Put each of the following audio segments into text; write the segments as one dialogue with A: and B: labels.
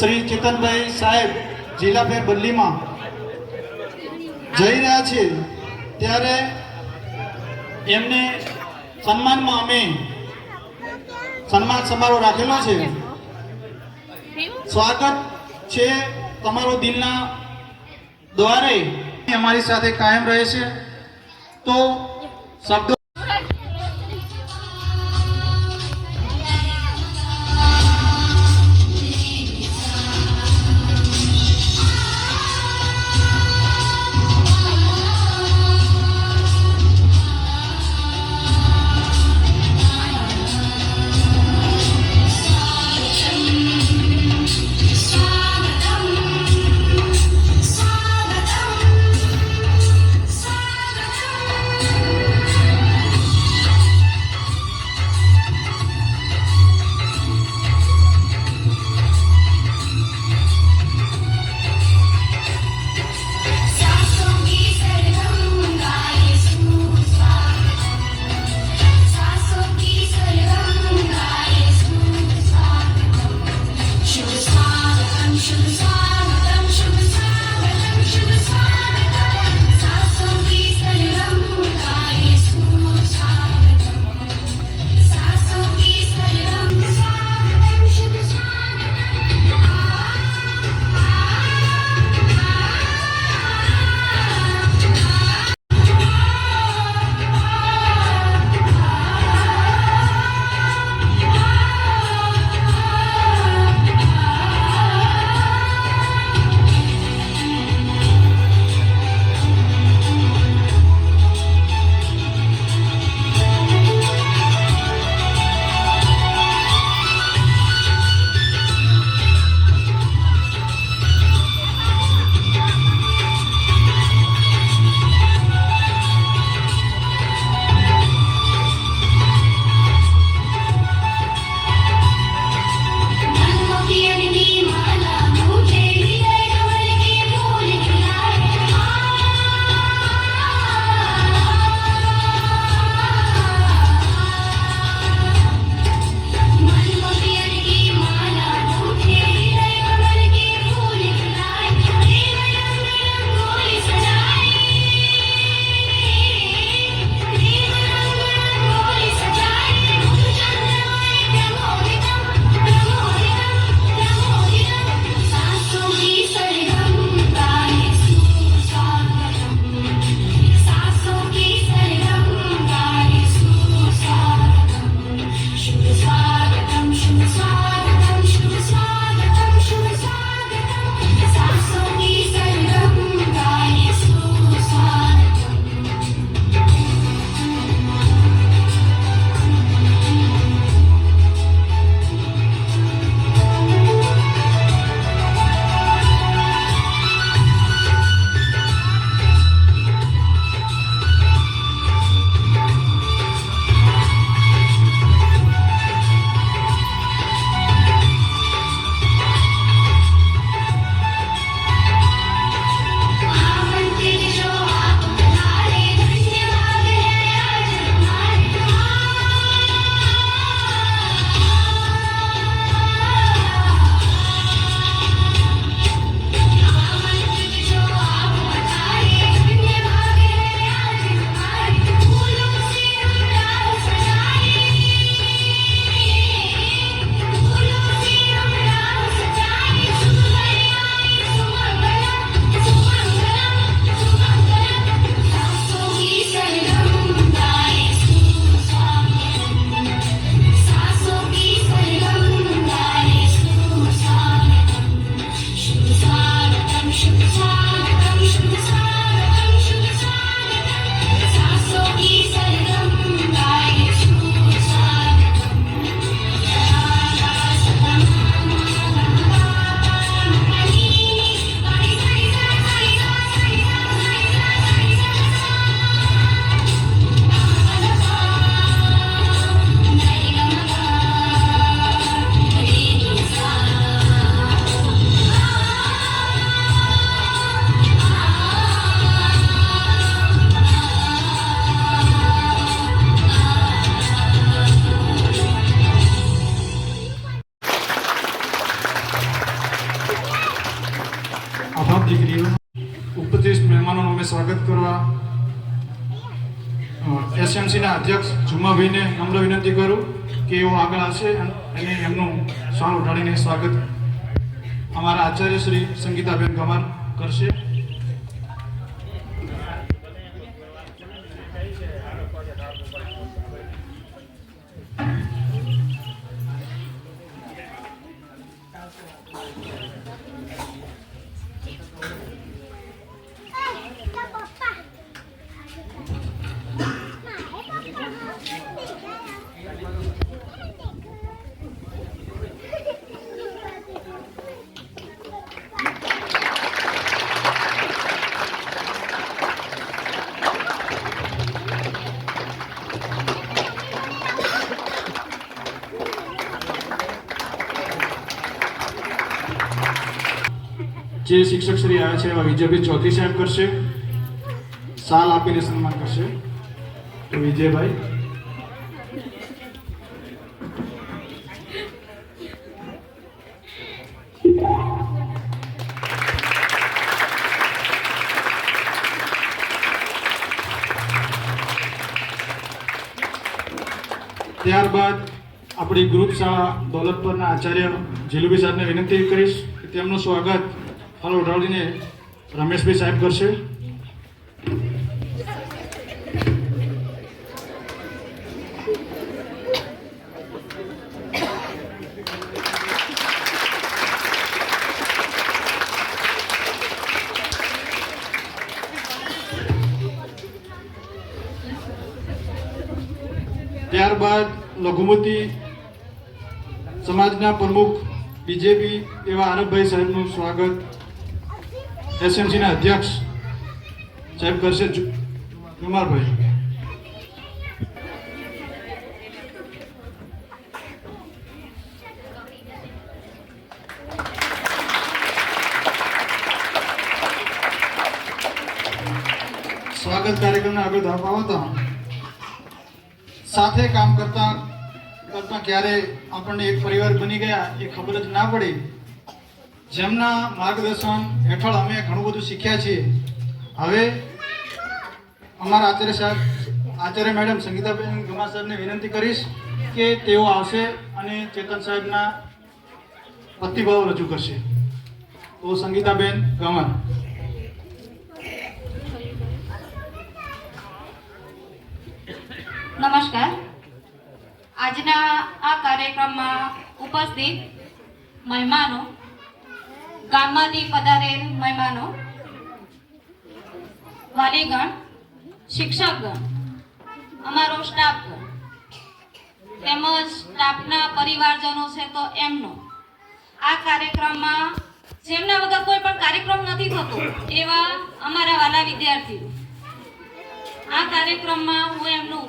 A: શ્રી ચેતનભાઈ સાહેબ જિલ્લા ફેર બદલીમાં જઈ રહ્યા છે ત્યારે એમને સન્માનમાં અમે સન્માન સમારોહ રાખેલો છે। સ્વાગત છે તમારો દિલના દ્વારે અમારી સાથે કાયમ રહે છે। તો શબ્દો એસએમસીના અધ્યક્ષ જુમાભાઈને નમ્ર વિનંતી કરું કે એઓ આગળ આવશે અને એમનું શાલ ઉઠાડીને સ્વાગત અમારા આચાર્ય શ્રી સંગીતાબેન ગમાર કરશે. જે શિક્ષક શ્રી આવ્યા છે એવા વિજયભાઈ ચૌધરી સાહેબ કરશે, શાલ આપીને સન્માન કરશે. તો વિજયભાઈ. ત્યારબાદ આપણી ગ્રુપ શાળા દોલતપરના આચાર્ય જીલુભાઈ સાહેબને વિનંતી કરીશ કે તેમનું સ્વાગત હાલ ઉઠાડીને રમેશભાઈ સાહેબ કરશે. ત્યારબાદ લઘુમતી સમાજના પ્રમુખ બીજેપી એવા આરબભાઈ સાહેબનું સ્વાગત એસએમસીના અધ્યક્ષ સાહેબ કરશે, કુમારભાઈ. સ્વાગત કાર્યક્રમને આગળ ધપાવતા સાથે કામ કરતા ક્યારે આપણને એક પરિવાર બની ગયા એ ખબર જ ના પડી. જેમના માર્ગદર્શન હેઠળ અમે ઘણું બધું શીખ્યા છીએ. હવે અમારા આચાર્ય મેડમ સંગીતાબેન ગમાર સાહેબને વિનંતી કરીશ કે તેઓ આવશે અને ચેતન સાહેબના પ્રતિભાવ રજૂ કરશે. તો સંગીતાબેન ગમાર.
B: નમસ્કાર. આજના આ કાર્યક્રમમાં ઉપસ્થિત મહેમાનો, ગામમાંથી પધારેલ મહેમાનો, વાલીગણ, શિક્ષકગણ, અમારો સ્ટાફગણ તેમજ સ્ટાફના પરિવારજનો છે તો એમનો આ કાર્યક્રમમાં જેમના વગર કોઈ પણ કાર્યક્રમ નથી થતો એવા અમારા વાલા વિદ્યાર્થીઓ, આ કાર્યક્રમમાં હું એમનું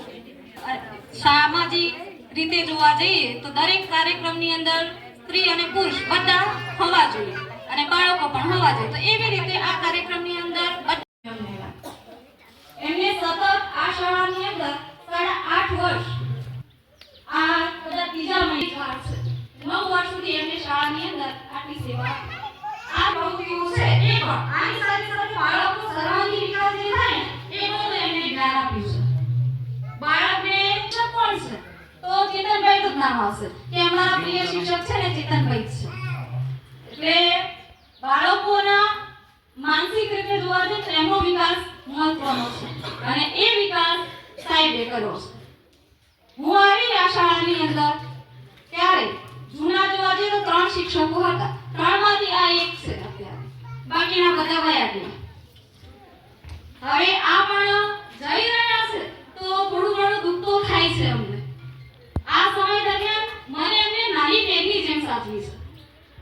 B: સામાજિક રીતે જોવા જઈએ તો દરેક કાર્યક્રમની અંદર સ્ત્રી અને પુરુષ બધા હોવા જોઈએ અને બાળકો પણ હોવા જોઈએ. તો એવી રીતે આ કાર્યક્રમની અંદર એમને સતત આ શાળાની અંદર 8.5 વર્ષ, આ કદાચ ત્રીજા મહિના છે, 9 વર્ષ સુધી એમને શાળાની અંદર આટલી સેવા આ પ્રવૃત્તિઓ છે. એ પણ આની સાથે સાથે બાળકનો સર્વાંગી વિકાસ જે થાય એ બધું એમને જ્ઞાન આપ્યું છે. બાળકને કોણ છે તો ચેતનભાઈ નું નામ આવશે કે અમારા પ્રિય શિક્ષક છે ને ચેતનભાઈ છે. એટલે બાળકોના માનસિક રીતે જોવા જઈએ તો એમનો વિકાસ મહત્વનો છે અને એ વિકાસ સાહેબે કર્યો છે. હું આવી આ શાળાની અંદર ત્યારે જૂના જોવા જઈએ તો 3 શિક્ષકો હતા, 3માંથી આ એક છે અત્યારે, બાકીના બધા વયા ગયા. હવે આ પણ જઈ રહ્યા છે તો થોડું ઘણું દુઃખ તો થાય છે અમને. આ સમય દરમિયાન મને એમને નાની બેનની જેમ સાચવી છે.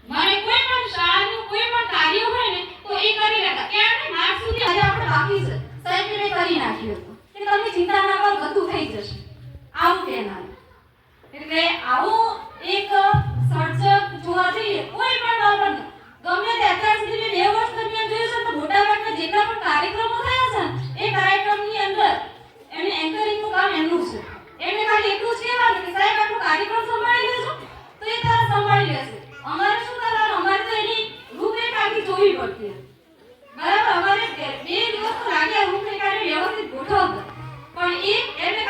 B: મને કોઈ પણ શાળાનું કોઈ પણ કાર્ય હોય ને તો એ કરી લેતા કે આપણે માર્ચ સુધી આજે આપણે બાકી છે સાહેબે કરી નાખ્યું હતું કે તમે ચિંતા ના કરો, બધું થઈ જશે, આવું કહેનાર. એટલે આવું એક સર્જક જોવા જઈએ કોઈ પણ બાબત ગમે તે અત્યાર સુધી મેં 2 વર્ષ દરમિયાન જોયું છે તો મોટાભાગના જેટલા પણ કાર્યક્રમો થયા છે એ કાર્યક્રમની અંદર એમને એન્કરિંગનું કામ એમનું છે. એમને ખાલી એટલું જ કહેવાનું કે સાહેબ આપણો કાર્યક્રમ સંભાળી લેજો તો એ તરત સંભાળી લેશે. અમારે શું કરવાનું, અમારે તો એની રૂપરેખા આખી જોવી પડતી. બરાબર, અમારે 2 દિવસ તો લાગ્યા રૂપરેખાને વ્યવસ્થિત ગોઠવતા, પણ એ એમને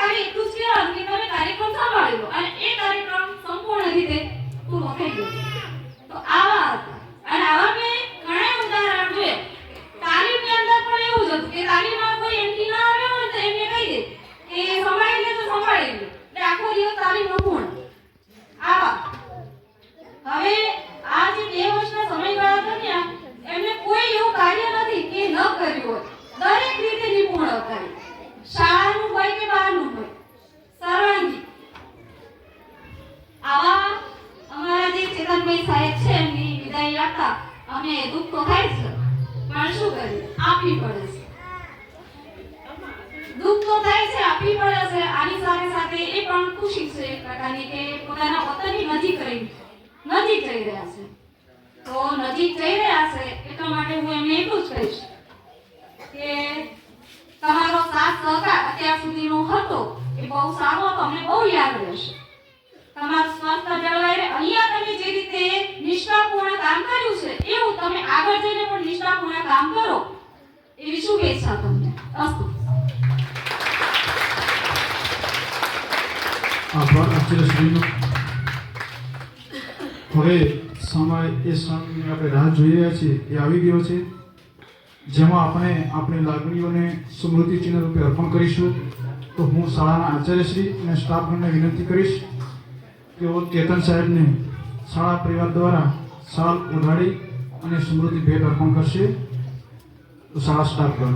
B: ચેતનભાઈ સાહેબ છે એમની વિદાય આપતા અમે દુઃખ તો થાય છે, પણ શું કરીએ, આપવી પડે છે. દુઃખ તો થાય છે, આપવી પડે છે. આની સાથે સાથે એ પણ ખુશી છે એક પ્રકારની કે પોતાના વતનની નજીક જઈ રહ્યા છે. તો નજીક જઈ રહ્યા છે એટલા માટે હું એમને એટલું જ કહીશ કે તમારો સાથ સહકાર અત્યાર સુધીનો હતો એ બહુ સારો હતો, અમને બહુ યાદ રહેશે. તમારું સ્વાસ્થ્ય જળવાઈ રહે. અહીંયા તમે જે રીતે નિષ્ઠાપૂર્ણ કામ કર્યું છે એવું તમે આગળ જઈને પણ નિષ્ઠાપૂર્ણ કામ કરો એવી શુભેચ્છા તમને. અસ્તુ.
A: આભાર આચાર્યશ્રીનો. હવે સમય એ સમયની આપણે રાહ જોઈ રહ્યા છીએ એ આવી ગયો છે, જેમાં આપણે આપણી લાગણીઓને સ્મૃતિ ચિહ્ન રૂપે અર્પણ કરીશું. તો હું શાળાના આચાર્યશ્રી અને સ્ટાફગણને વિનંતી કરીશ કે કેતન સાહેબને શાળા પરિવાર દ્વારા શાલ ઓઢાડી અને સ્મૃતિ ભેટ અર્પણ કરશે. તો શાળા સ્ટાફગણ.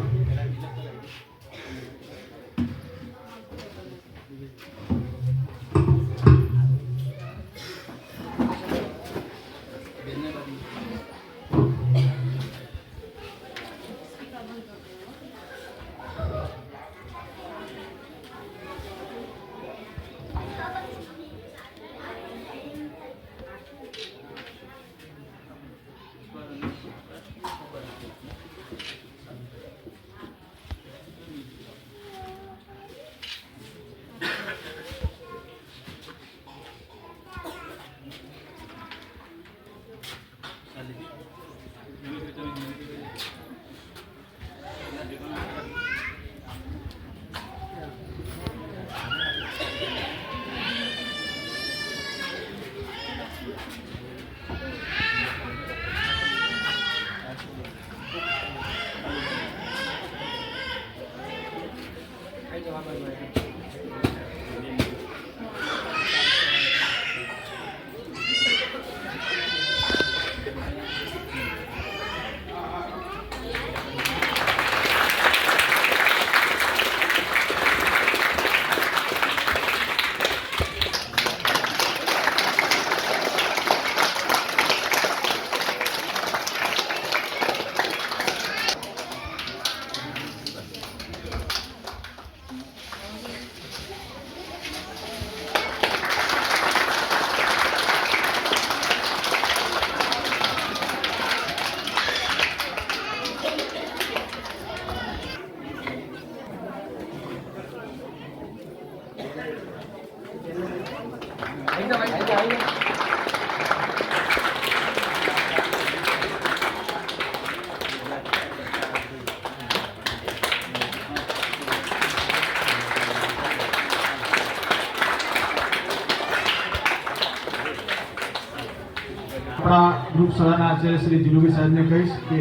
A: આપણા ગ્રુપ શાળાના આચાર્ય શ્રી જીલુભાઈ સાહેબને કહીશ કે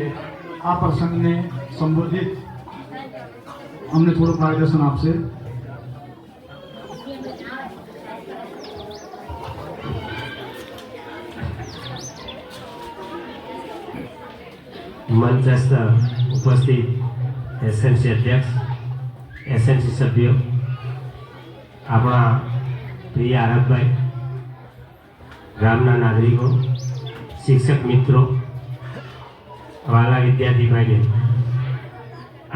A: આ પ્રસંગને સંબોધિત અમને થોડું માર્ગદર્શન આપશે.
C: મંચસ્થ ઉપસ્થિત એસએમસી અધ્યક્ષ, એસએમસી સભ્યો, આપણા પ્રિય આરબભાઈ, ગામના નાગરિકો, શિક્ષક મિત્રો, વાલા વિદ્યાર્થી ભાઈઓ,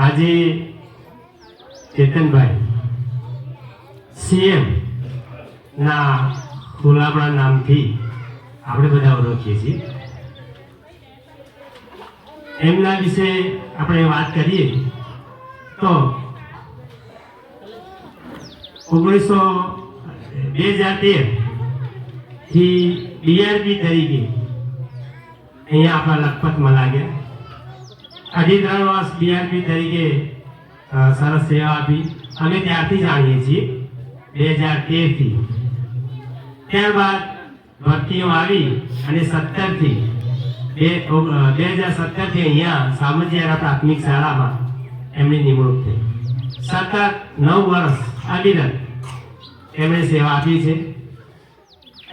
C: આજે ચેતનભાઈ સીએમ ના ખુલામણા નામથી આપણે બધા ઓળખીએ છીએ. એમના વિશે આપણે વાત કરીએ તો 2013 થી ડીઆરપી તરીકે અહીંયા આપણા લખપતમાં લાગ્યા. 3.5 વર્ષ ડીઆરપી તરીકે સરસ સેવા આપી. અમે ત્યારથી જાણીએ છીએ 2013 થી. ત્યારબાદ ભરતીઓ આવી અને 2017 થી અહીંયા સામજિયારા પ્રાથમિક શાળામાં એમની નિમણૂક થઈ. સતત 9 વર્ષ અવિરત એમણે સેવા આપી છે.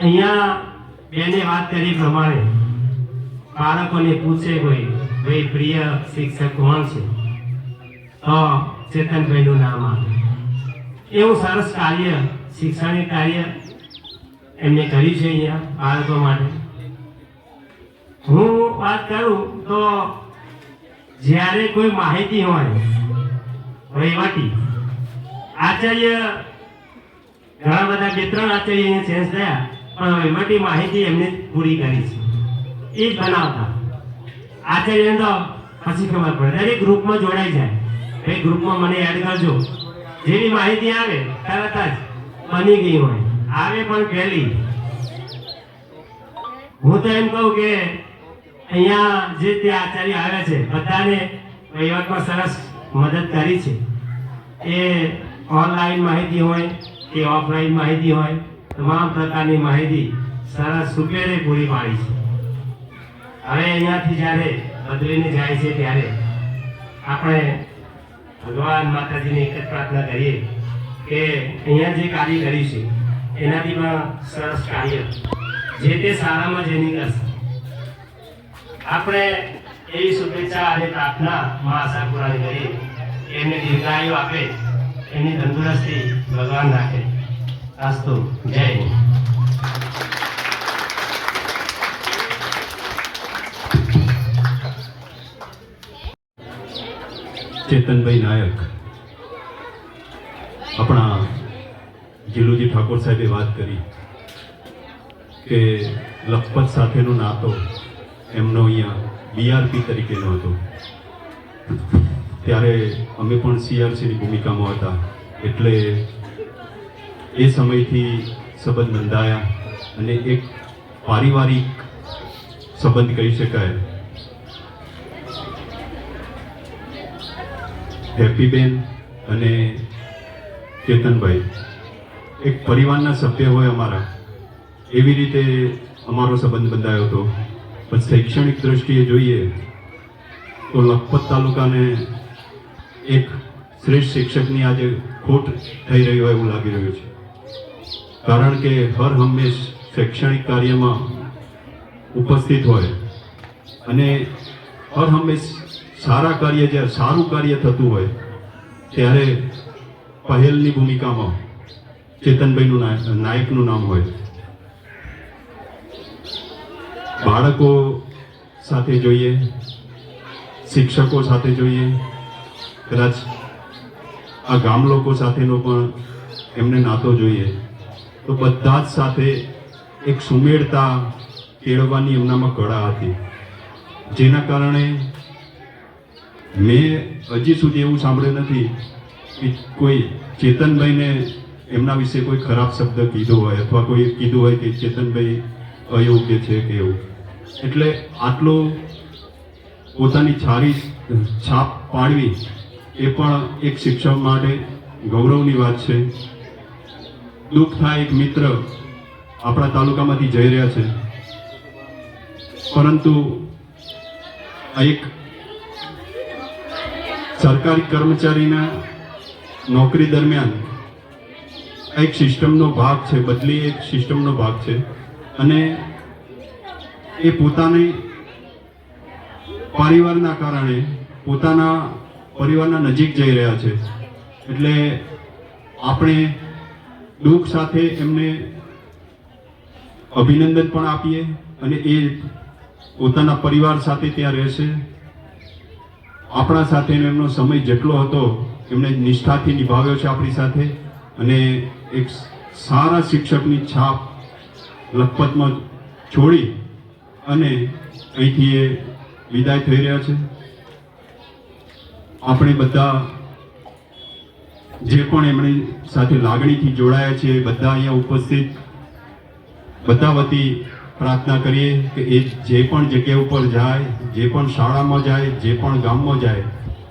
C: અહીંયા બેને વાત કરી પ્રમાણે બાળકોને પૂછે કોઈ ભાઈ પ્રિય શિક્ષક કોણ છે તો ચેતનભાઈનું નામ આવે. એવું સરસ કાર્ય, શિક્ષણિક કાર્ય એમને કર્યું છે અહીંયા બાળકો માટે. હું વાત કરું તો જ્યારે કોઈ માહિતી હોય વહીવટી આચાર્ય ઘણા બધા 2-3 આચાર્ય ચેન્જ થયા પણ વહીવટી માહિતી એમને પૂરી કરી છે એ જ બનાવતા આચાર્યને તો પછી ખબર પડે દરેક ગ્રુપમાં જોડાઈ જાય એ ગ્રુપમાં મને એડ કરજો જેવી માહિતી આવે તરત જ બની ગઈ હોય આવે પણ પહેલી હું તો એમ કહું કે અહીંયા જે તે આચાર્ય આવ્યા છે બધાને વહીવટમાં સરસ મદદ કરી છે એ ઓનલાઈન માહિતી હોય કે ઓફલાઈન માહિતી હોય તમામ પ્રકારની માહિતી સરસ સુપેરે પૂરી પાડી છે હવે અહીંયાથી જ્યારે બદલીને જાય છે ત્યારે આપણે ભગવાન માતાજીને એક જ પ્રાર્થના કરીએ કે અહીંયા જે કાર્ય કર્યું છે એનાથી પણ સરસ કાર્ય જે તે શાળામાં જેની કરશે આપણે એવી શુભેચ્છા અને પ્રાર્થના માં આશાપુરાને કરીએ કે એમને દીર્ઘાયુ આપે એમની તંદુરસ્તી ભગવાન રાખે અસ્તુ જય હિન્દ.
D: ચેતનભાઈ નાયક આપણા જીલુજી ઠાકોર સાહેબે વાત કરી કે લખપત સાથેનો નાતો એમનો અહીંયા બીઆરપી તરીકેનો હતો ત્યારે અમે પણ સીઆરસીની ભૂમિકામાં હતા એટલે એ સમયથી સંબંધ બંધાયા અને એક પારિવારિક સંબંધ કહી શકાય. હેપીબેન અને ચેતનભાઈ એક પરિવારના સભ્ય હોય અમારા એવી રીતે અમારો સંબંધ બંધાયો હતો. પણ શૈક્ષણિક દ્રષ્ટિએ જોઈએ તો લખપત તાલુકાને એક શ્રેષ્ઠ શિક્ષકની આજે ખોટ થઈ રહી હોય એવું લાગી રહ્યું છે. કારણ કે હર હંમેશ શૈક્ષણિક કાર્યમાં ઉપસ્થિત હોય અને હર હંમેશ સારા કાર્ય જ્યારે સારું કાર્ય થતું હોય ત્યારે પહેલની ભૂમિકામાં ચેતનભાઈનું નાયકનું નામ હોય. બાળકો સાથે જોઈએ, શિક્ષકો સાથે જોઈએ, કદાચ આ ગામ લોકો સાથેનો પણ એમને નાતો જોઈએ તો બધા જ સાથે એક સુમેળતા કેળવવાની એમનામાં કળા હતી જેના કારણે મેં હજી સુધી એવું સાંભળ્યું નથી કે કોઈ ચેતનભાઈને એમના વિશે કોઈ ખરાબ શબ્દ કીધો હોય અથવા કોઈ કીધું હોય કે ચેતનભાઈ અયોગ્ય છે કે એવું. એટલે આટલો પોતાની સારી છાપ પાડવી એ પણ એક શિક્ષક માટે ગૌરવની વાત છે. દુઃખ થાય એક મિત્ર આપણા તાલુકામાંથી જઈ રહ્યા છે પરંતુ આ એક સરકારી કર્મચારીના નોકરી દરમિયાન એક સિસ્ટમનો ભાગ છે, બદલી એક સિસ્ટમનો ભાગ છે અને એ પોતાની પરિવારના કારણે પોતાના પરિવારના નજીક જઈ રહ્યા છે. એટલે આપણે દુઃખ સાથે એમને અભિનંદન પણ આપીએ અને એ પોતાના પરિવાર સાથે ત્યાં રહેશે. આપણા સાથેનો એમનો સમય જેટલો હતો એમણે નિષ્ઠાથી નિભાવ્યો છે આપણી સાથે અને એક સારા શિક્ષકની છાપ લખપતમાં છોડી અને અહીંથી એ વિદાય થઈ રહ્યા છે. આપણે બધા જે પણ એમની સાથે લાગણીથી જોડાયા છે બધા અહીંયા ઉપસ્થિત બધા વતી પ્રાર્થના કરીએ કે એ જે પણ જગ્યા ઉપર જાય, જે પણ શાળામાં જાય, જે પણ ગામમાં જાય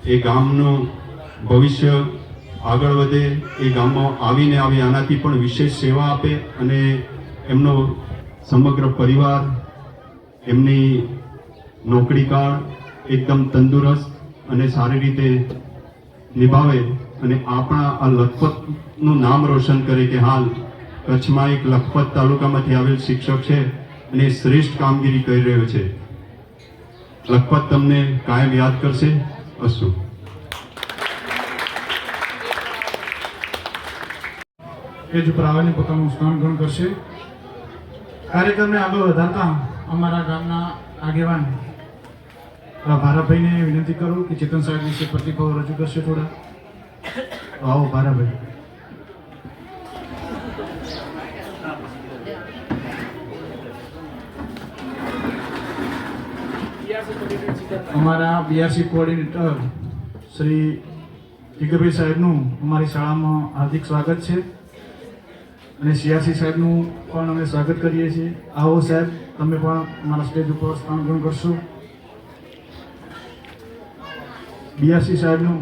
D: એ ગામનું ભવિષ્ય આગળ વધે, એ ગામમાં આવીને આનાથી પણ વિશેષ સેવા આપે અને એમનો સમગ્ર પરિવાર એમની નોકરી કાળ એકદમ તંદુરસ્ત અને સારી રીતે નિભાવે અને આપણા આ લખપતનું નામ રોશન કરે કે હાલ કચ્છમાં એક લખપત તાલુકામાંથી આવેલ શિક્ષક છે અને શ્રેષ્ઠ કામગીરી કરી રહ્યો છે. લખપત તમને કાયમ યાદ કરશે. અસ્તુ.
E: એ જ ઉપર આવીને પોતાનું સ્નાન ગ્રહણ કરશે. કાર્યક્રમને આગળ વધારતા અમારા ગામના આગેવાન ભારાભાઈને વિનંતી કરું કે ચેતન સાહેબ વિશે પ્રતિભાવ રજૂ કરશે થોડા. તો આવો ભારાભાઈ. અમારા બીઆરસી કોઓર્ડિનેટર શ્રી જીગરભાઈ સાહેબનું અમારી શાળામાં હાર્દિક સ્વાગત છે અને સીઆરસી સાહેબનું પણ અમે સ્વાગત કરીએ છીએ. આવો સાહેબ, તમે પણ અમારા સ્ટેજ ઉપર સ્થાન ગ્રહણ કરશો. બીઆરસી સાહેબનું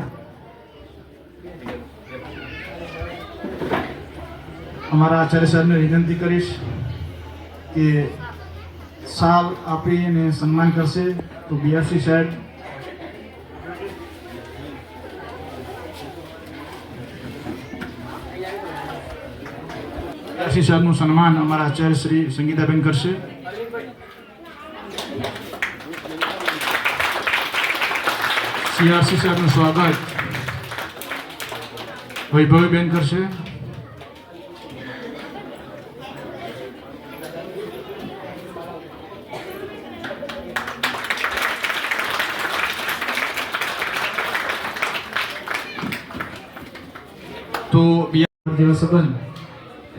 E: અમારા આચાર્ય સાહેબને વિનંતી કરીશ કે સાલ આપી અને સન્માન કરશે. તો બીઆરસી સાહેબ બીઆરસી સાહેબનું સન્માન અમારા આચાર્ય શ્રી સંગીતાબેન કરશે. સીઆરસી સાહેબનું સ્વાગત વૈભવીબેન કરશે. તો જેવા સંબંધ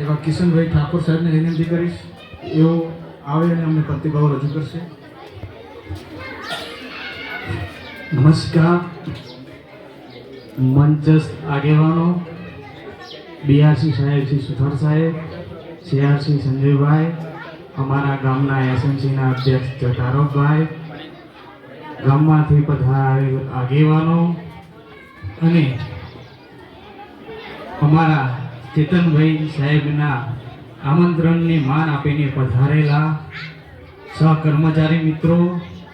E: એવા કિશનભાઈ ઠાકોર સાહેબને વિનંતી કરીશ, એઓ આવે અને અમને પ્રતિભાવ રજૂ કરશે.
F: નમસ્કાર મંચસ્થ આગેવાનો, બીઆરસી સાહેબ શ્રી સુથાર સાહેબ, સીઆરસી સંજયભાઈ, અમારા ગામના એસએમસીના અધ્યક્ષ જટારોભાઈ, ગામમાંથી પધારેલ આગેવાનો અને અમારા ચેતનભાઈ સાહેબના આમંત્રણને માન આપીને પધારેલા સહકર્મચારી મિત્રો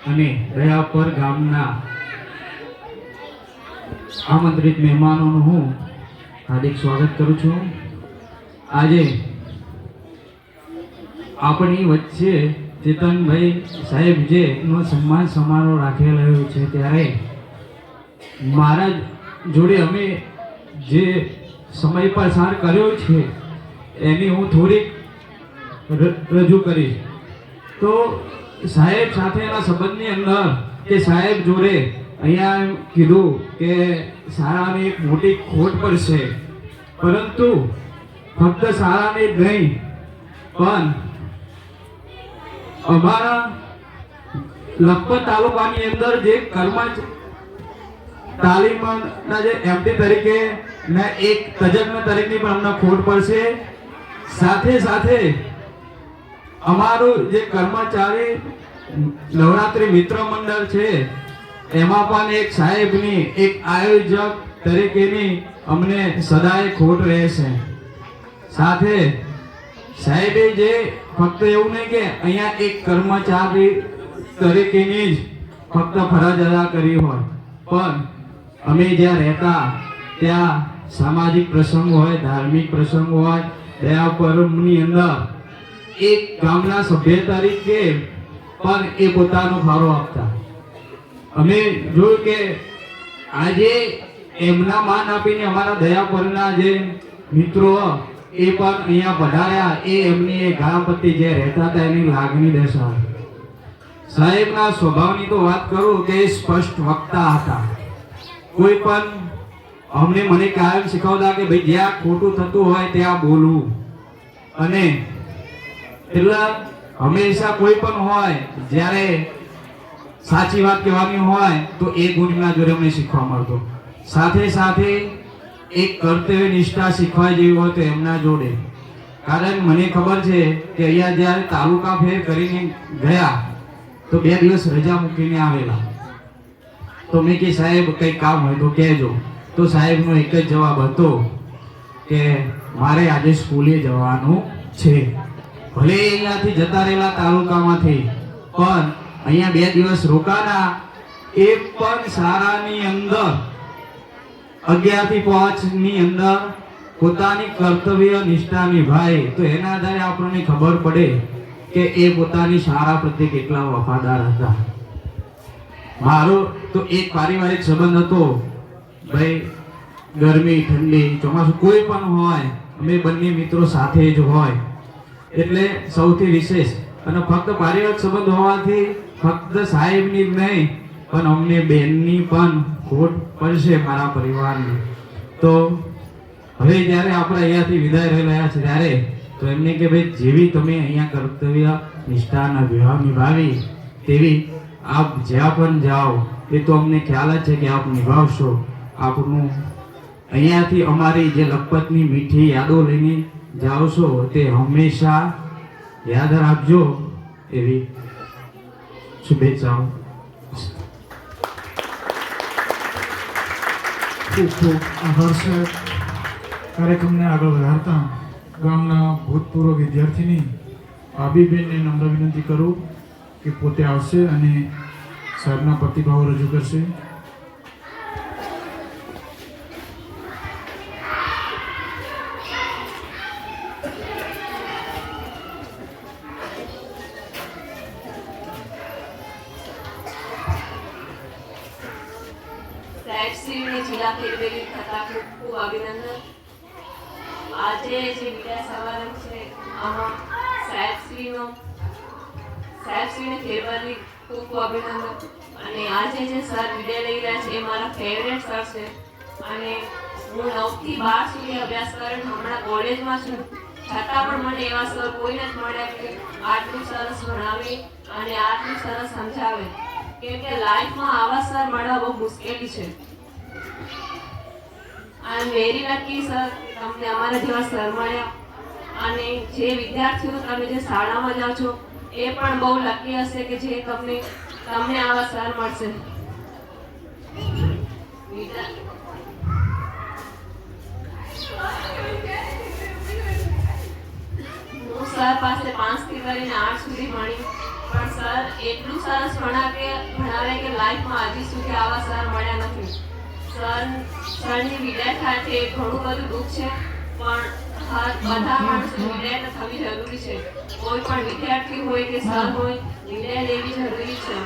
F: અને દયાપર ગામના આમંત્રિત મહેમાનોનું હું હાર્દિક સ્વાગત કરું છું. આજે આપણી વચ્ચે ચેતનભાઈ સાહેબ જે નો સન્માન સમારોહ રાખેલો છે, ત્યારે મારા જોડે અમે જે સમય પસાર કર્યો છે એની હું થોડીક રજૂ કરીશ. તો સાહેબ સાથેના સંબંધની અંદર કે સાહેબ જોડે અહીંયા એમ કીધું કે શાળાની એક મોટી ખોટ પડશે, પરંતુ ફક્ત શાળાની જ નહીં પણ અમારા લખપત તાલુકાની અંદર જે તાલીમના જે એમટી તરીકે ને એક તજજ્ઞ તરીકેની પણ અમને ખોટ પડશે. સાથે સાથે અમારું જે કર્મચારી નવરાત્રી મિત્ર મંડળ છે એમાં પણ એક સાહેબની એક આયોજક તરીકેની અમને સદાય ખોટ રહેશે. સાથે સાહેબે જે ફક્ત એવું નહીં કે અહીંયા એક કર્મચારી તરીકેની જ ફક્ત ફરજ અદા કરી હોય, પણ અમે જ્યાં રહેતા ત્યાં સામાજિક પ્રસંગ હોય, ધાર્મિક પ્રસંગ હોય, દયાપરની અંદર એક ગામના સભ્ય તરીકે પણ એ પોતાનો ફાળો આપતા. અમે જોયું કે આજે એમના માન આપીને અમારા દયાપરના જે મિત્રો એ પણ અહીંયા પધાર્યા. એ એમની એ ગામપતિ જે રહેતા હતા એની લાગણી દર્શાવે. સાહેબના સ્વભાવની તો વાત કરું કે સ્પષ્ટ વક્તા હતા. કોઈ પણ મને કાયમ શીખવતા કે ભાઈ જ્યાં ખોટું થતું હોય ત્યાં બોલવું, અને એટલે હંમેશા કોઈ પણ હોય જ્યારે સાચી વાત કહેવાની હોય તો એ ગુણના જોડે અમને શીખવા મળતો. સાથે સાથે એક કર્તવ્ય નિષ્ઠા શીખવા જેવી હોય તો એમના જોડે. કારણ મને ખબર છે કે અહીંયા જ્યારે તાલુકા ફેર કરીને ગયા તો 2 દિવસ રજા મૂકીને આવેલા. તો મેં કે સાહેબ કંઈ કામ હોય તો કહેજો. તો સાહેબનો એક જ જવાબ હતો કે મારે આજે સ્કૂલે જવાનું છે. ભલે અહીંયાથી જતા રહેલા તાલુકામાંથી, પણ અહીંયા 2 દિવસ રોકાના. એ પણ શાળાની અંદર 11 થી 5 ની અંદર પોતાની કર્તવ્ય નિષ્ઠા નિભાવે. તો એના આધારે આપણને ખબર પડે કે એ પોતાની શાળા પ્રત્યે કેટલા વફાદાર હતા. મારો તો એક પારિવારિક સંબંધ હતો. ભાઈ ગરમી ઠંડી ચોમાસું કોઈ પણ હોય અમે બંને મિત્રો સાથે જ હોય એટલે સૌથી વિશેષ. અને ફક્ત પારિવારિક સંબંધ હોવાથી ફક્ત સાહેબની જ નહીં પણ અમને બેનની પણ ખોટ પડશે મારા પરિવારની. તો હવે જ્યારે આપણે અહીંયાથી વિદાય રહી રહ્યા છે ત્યારે તો એમને કે ભાઈ જેવી તમે અહીંયા કર્તવ્ય નિષ્ઠાના વ્યવહાર નિભાવી તેવી આપ જ્યાં પણ જાઓ એ તો અમને ખ્યાલ જ છે કે આપ નિભાવશો. આપનું અહીંયાથી અમારી જે લખપતની મીઠી યાદો લઈને જાઓ છો તે હંમેશા યાદ રાખજો એવી શુભેચ્છાઓ.
E: ખૂબ ખૂબ આભાર સાહેબ. કાર્યક્રમને આગળ વધારતા ગામના ભૂતપૂર્વ વિદ્યાર્થીની આબીબેનને નમ્ર વિનંતી કરું કે પોતે આવશે અને સાહેબના પ્રતિભાવો રજૂ કરશે.
G: સાહેબશ્રીને જિલ્લા ફેરવેલી થતા ખૂબ ખૂબ અભિનંદન. આજે જે વિદાય સમારંભ છે આમાં સાહેબશ્રીને ફેરવેલી ખૂબ ખૂબ અભિનંદન. અને આજે જે સર વિદાય લઈ રહ્યા છે એ મારા ફેવરેટ સર છે. અને હું 9 થી 12 સુધી અભ્યાસ કરીને હમણાં કોલેજમાં છું, છતાં પણ મને એવા સર કોઈ નથી મળ્યા કે આટલું સરસ ભણાવે અને આટલું સરસ સમજાવે. કેમ કે લાઈફમાં આવા સર મળવા બહુ મુશ્કેલી છે. આઈ એમ વેરી લકી સર, તમને અમારા જેવા સર મળ્યા. અને જે વિદ્યાર્થીઓ તમે જે શાળામાં જાઓ છો એ પણ બહુ લકી હશે કે જે તમને આવા સર મળશે. હું સર પાસે 5 થી કરીને 8 સુધી ભણી, પણ સર એટલું સરસ ભણાવે કે લાઈફમાં હજી સુધી આવા સર મળ્યા નથી. સરની વિદાય થાય છે એ ઘણું બધું દુઃખ છે, પણ બધા માણસોની વિદાય તો થવી જરૂરી છે. કોઈ પણ વિદ્યાર્થી હોય કે સર હોય, વિદાય લેવી જરૂરી છે.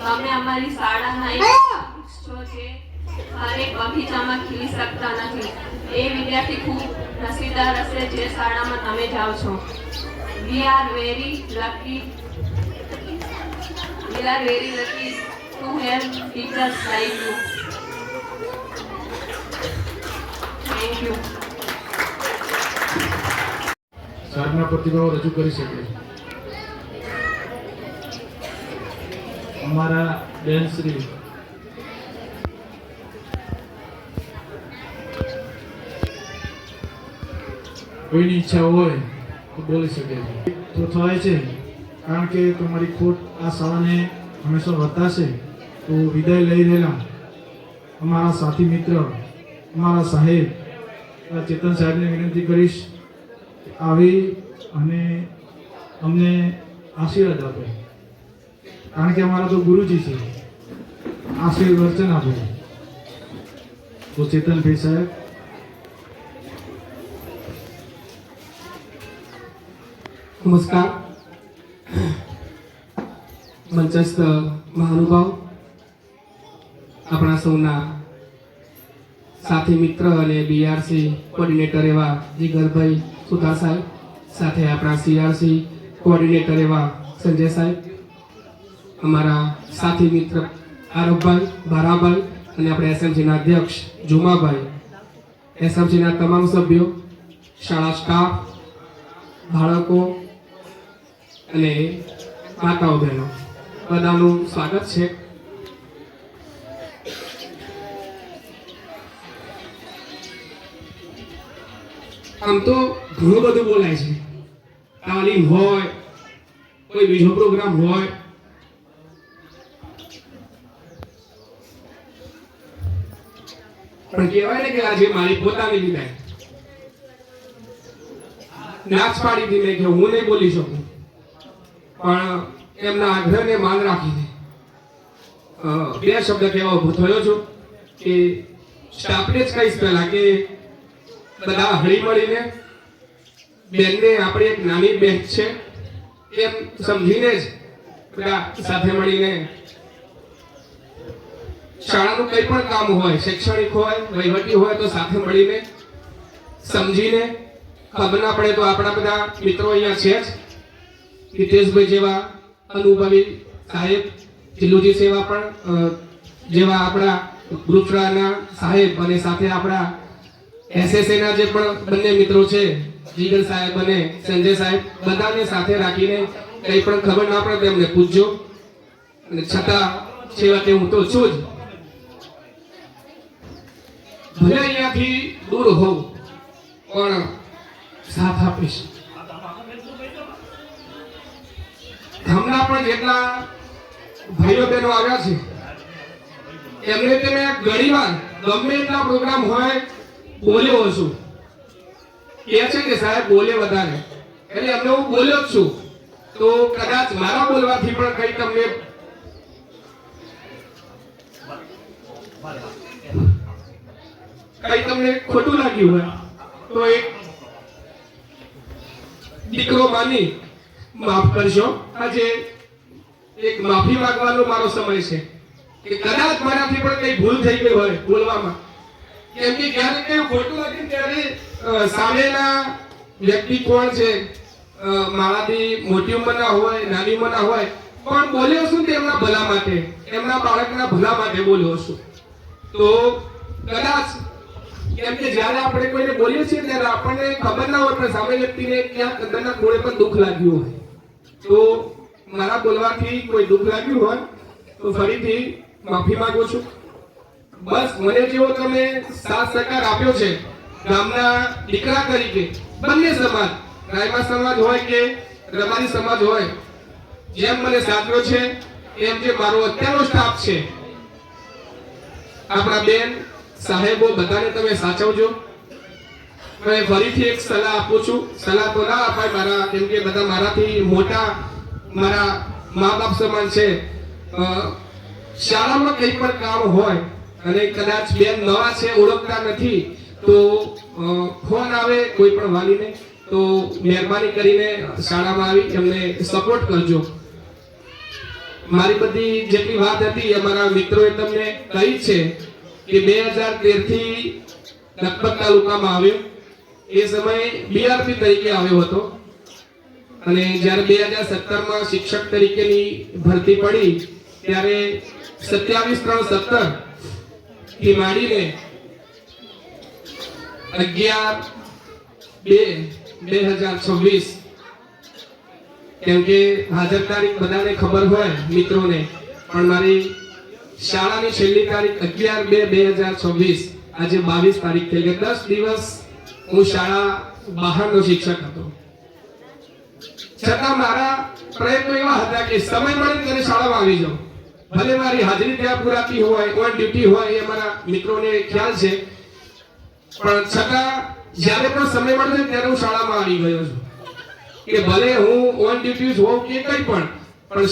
G: તમે અમારી શાળાના એક વૃક્ષ છો જે હરેક બગીચામાં ખીલી શકતા નથી. એ વિદ્યાર્થી ખૂબ નસીબદાર હશે જે શાળામાં તમે જાઓ છો. We are very lucky to have teachers like you. Thank you.
E: સાહેબના પ્રતિભાવો રજૂ કરી શકે. અમારા બેન શ્રી કોઈની ઈચ્છા હોય તો બોલી શકે તો થાય છે, કારણ કે તમારી ખોટ આ શાળાને હંમેશા વર્તાશે. તો વિદાય લઈ રહેલા અમારા સાથી મિત્ર, અમારા સાહેબ ચેતન સાહેબને વિનંતી કરીશ કે આવી અને અમને આશીર્વાદ આપે, કારણ કે અમારા તો ગુરુજી છે. આશીર્વાદ વચન આપે તો ચેતનભાઈ સાહેબ.
H: નમસ્કાર. મંચસ્થ મહાનુભાવ, આપણા સૌના સાથી મિત્ર અને બીઆરસી કોર્ડિનેટર એવા જીગરભાઈ સુથાર સાહેબ, સાથે આપણા સીઆરસી કોર્ડિનેટર એવા સંજય સાહેબ, અમારા સાથી મિત્ર આરબભાઈ, ભારાભાઈ અને આપણે એસએમસીના અધ્યક્ષ જુમાભાઈ, એસએમસીના તમામ સભ્યો, શાળા સ્ટાફ, બાળકો અને માતાઓ બહેનો, બધાનું સ્વાગત છે. આમ તો ઘણું બધું બોલાય છે, તાલીમ હોય, કોઈ બીજો પ્રોગ્રામ હોય, પણ કહેવાય ને કે આજે મારી પોતાની વિદાય નાચ પાડી હતી મેં કે હું નહીં બોલી શકું, પણ એમના આગ્રહને માન રાખીને બે શબ્દ કહેવા ઉભો થયો છું કે સ્ટાફને જ કહીશ પહેલા કે બધા હળી મળીને બેનને આપણે એક નાની બેન છે એમ સમજીને જ બધા સાથે મળીને શાળાનું કંઈ પણ કામ હોય, શૈક્ષણિક હોય, વહીવટી હોય, તો સાથે મળીને સમજીને ખબર ના પડે તો આપણા બધા મિત્રો અહીંયા છે જ, હિતેશભાઈ જેવા અનુભવી સાહેબ, ચિલ્લુજી સેવા પણ જેવા આપણા ગ્રુપના સાહેબ અને સાથે આપણા SSA ના જે પણ બંને મિત્રો છે, જીગર સાહેબ અને સંજય સાહેબ, બધાને સાથે રાખીને કંઈ પણ ખબર ના પડે તેમને પૂછજો. અને છતાં છેવટે હું તો છું જ, ભલે અહીંયાથી દૂર હોઉં પણ સાથ આપીશ. હમણાં પણ જેટલા ભાઈઓ બહેનો આવ્યા છે એમને તમે ઘણીવાર ગમે એટલા પ્રોગ્રામ હોય બોલ્યો છું, કહે છે કે સાહેબ બોલે વધારે, એટલે એમને હું બોલ્યો જ છું. તો કદાચ મારા બોલવાથી પણ કંઈ તમને ખોટું લાગ્યું હોય તો એક દીકરો માની માફ કરશો. આજે એક માફી માંગવાનો મારો સમય છે કે કદાચ મારાથી પણ કઈ ભૂલ થઈ ગઈ હોય બોલવામાં, કેમ કે ક્યારેક કઈ ખોટું લાગે ત્યારે સામેના વ્યક્તિ કોણ છે, મારાથી મોટી ઉંમરના હોય નાની ઉંમરના હોય, પણ બોલ્યો છું તેમના ભલા માટે, એમના બાળકના ભલા માટે બોલ્યો છું. તો કદાચ કેમ કે જ્યારે આપણે કોઈને બોલીએ છીએ ત્યારે આપણને ખબર ના હોય પણ સામે વ્યક્તિને ક્યાંક અંદરના ખૂણે પણ દુઃખ લાગ્યું હોય. તો મારા બોલવાથી કોઈ દુઃખ લાગ્યું હોય તો ફરીથી માફી માંગુ છું. બસ મને જેવો તમે સાથ સહકાર આપ્યો છે ગામના દીકરા તરીકે, બંને સમાજ, રાયમા સમાજ હોય કે રબારી સમાજ હોય, જેમ મને સાચવ્યો છે એમ જે મારો અત્યારનો સ્ટાફ છે, આપણા બેન સાહેબો, બધાને તમે સાચવજો. મેં ફરીથી એક સલાહ આપું છું, સલાહ તો ના અપાય મારા, કેમ કે બધા મારાથી મોટા, મારા મા બાપ સમાન છે. શાળામાં કંઈ પણ કામ હોય અને કદાચ બેન નવા છે, ઓળખતા નથી, તો ફોન આવે કોઈ પણ વાલીને તો મહેરબાની કરીને શાળામાં આવી એમને સપોર્ટ કરજો. મારી બધી જેટલી વાત હતી અમારા મિત્રોએ તમને કહી છે કે 2013 થી લખપત તાલુકામાં આવ્યો, એ સમયે BRP તરીકે આવ્યો હતો અને જ્યારે 2017માં શિક્ષક તરીકેની ભરતી પડી ત્યારે 27/3/17 થી માંડીને 11/2/2026, કેમ કે હાજર તારીખ બધાને ખબર હોય મિત્રોને, પણ મારી શાળાની છેલ્લી તારીખ 11/2/2026, આજે 22 તારીખ થઈ ગઈ. 10 દિવસ હું શાળા બહારનો શિક્ષક હતો, છતાં મારા પ્રયત્નો એવા હતા કે સમય મળે ત્યારે શાળામાં આવી જાઉં. ભલે મારી હાજરી ત્યાં પુરાતી હોય, ઓન ડ્યુટી હોય, એ મારા મિત્રોને ખ્યાલ છે, પણ છતાં જ્યારે પણ સમય મળે ત્યારે હું શાળામાં આવી ગયો છું. કે ભલે હું ઓન ડ્યુટી હોઉં કે કંઈ પણ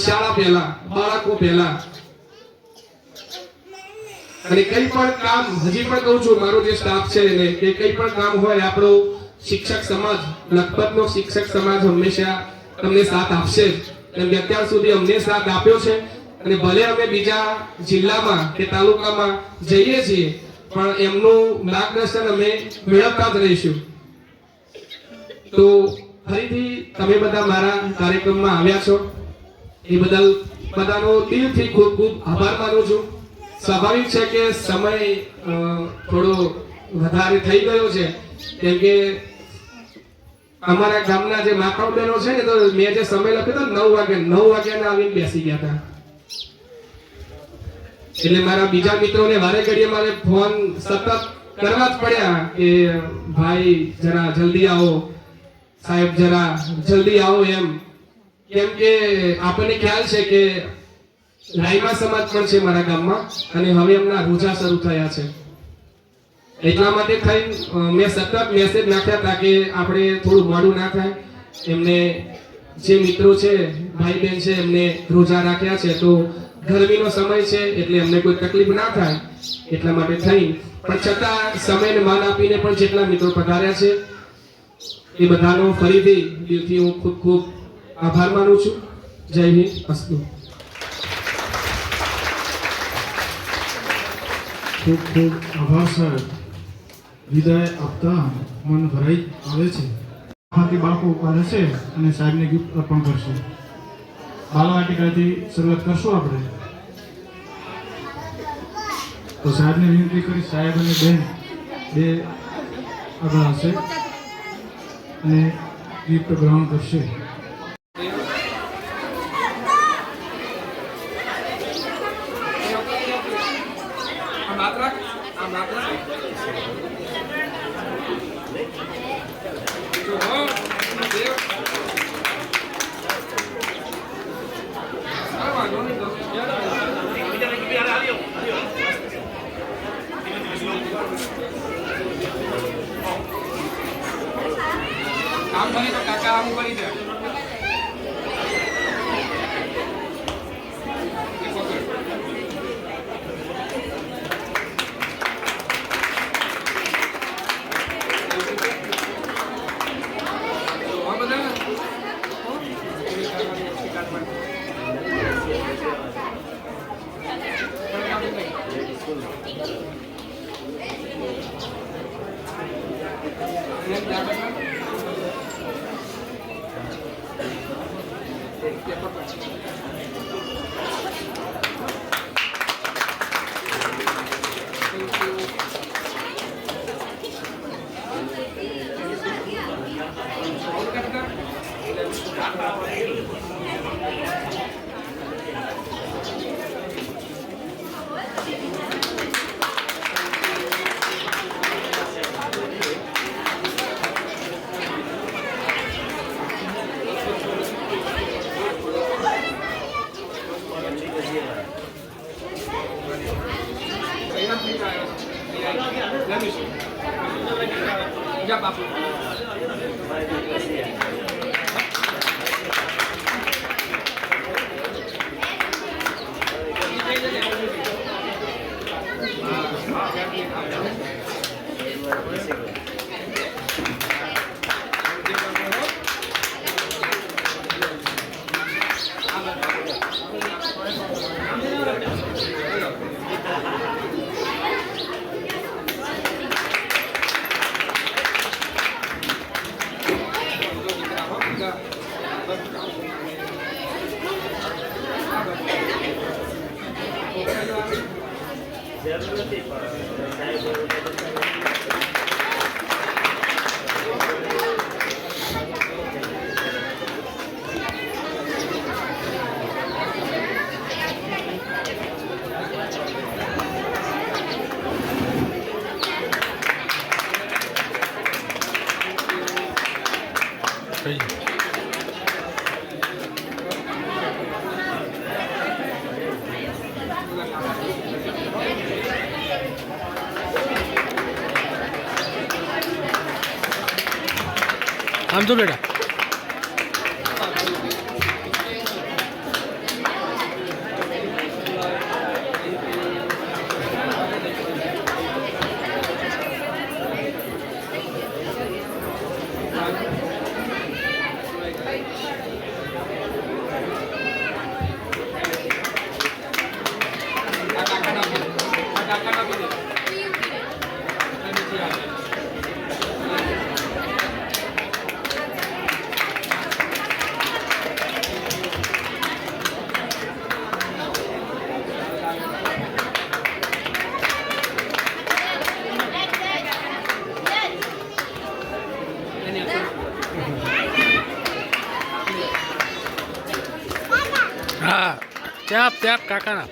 H: શાળા પહેલા, બાળકો પહેલા. અને કંઈ પણ કામ, હજી પણ કહું છું, મારો જે સ્ટાફ છે ને કે કંઈ પણ કામ હોય, આપણો શિક્ષક સમાજ, લખપતનો શિક્ષક સમાજ હંમેશા તમને સાથ આપશે જ, કેમ કે અત્યાર સુધી અમને સાથ આપ્યો છે. અને ભલે અમે બીજા જિલ્લામાં કે તાલુકામાં જઈએ છીએ પણ એમનું માર્ગદર્શન અમે મેળવતા જ રહીશું. તો ફરીથી તમે બધા મારા કાર્યક્રમમાં આવ્યા છો એ બદલ બધાનો દિલથી ખૂબ ખૂબ આભાર માનું છું. સ્વાભાવિક છે કે સમય થોડો વધારે થઈ ગયો છે, કેમ કે અમારા ગામના જે માતાઓ બહેનો છે ને, તો મેં જે સમય લખ્યો હતો 9 વાગ્યાના આવીને બેસી ગયા હતા, એટલે મારા બીજા મિત્રોને વારે ઘડીએ મારે ફોન સતત કરવા જ પડ્યા કે ભાઈ જરા જલ્દી આવો, સાહેબ જરા જલ્દી આવો એમ. કેમ કે આપણને ખ્યાલ છે કે રાયમા સમાજ પણ છે મારા ગામમાં અને હવે એમના રોજા શરૂ થયા છે, એટલા માટે થઈ મેં સતત મેસેજ નાખ્યા હતા કે આપણે થોડું મોડું ના થાય. એમને જે મિત્રો છે, ભાઈ બહેન છે, એમને રોજા રાખ્યા છે, તો ગરમીનો સમય છે એટલે એમને કોઈ તકલીફ ના થાય એટલા માટે થઈ. પણ છતાં સમયને માન આપીને પણ જેટલા મિત્રો પધાર્યા છે એ બધાનો ફરીથી દિલથી હું ખૂબ ખૂબ આભાર માનું છું. જય હિન્દ, અસ્તુ.
E: ખૂબ ખૂબ આભાર સર. વિદાય આપતા મન ભરાઈ આવે છે. આમાંથી બાળકો ઉભા રહેશે અને સાહેબને ગિફ્ટ અર્પણ કરશે. બાલવાટિકાથી શરૂઆત કરશું આપણે. તો સાહેબને વિનંતી કરી સાહેબ અને બેન બે આગળ આવશે અને ગિફ્ટ ગ્રહણ કરશે.
H: કામ બને તો કાકા આમ કરી દે. Ya, papi.
I: આમ તો બેટા હા ત્યાં ત્યાં કાકાના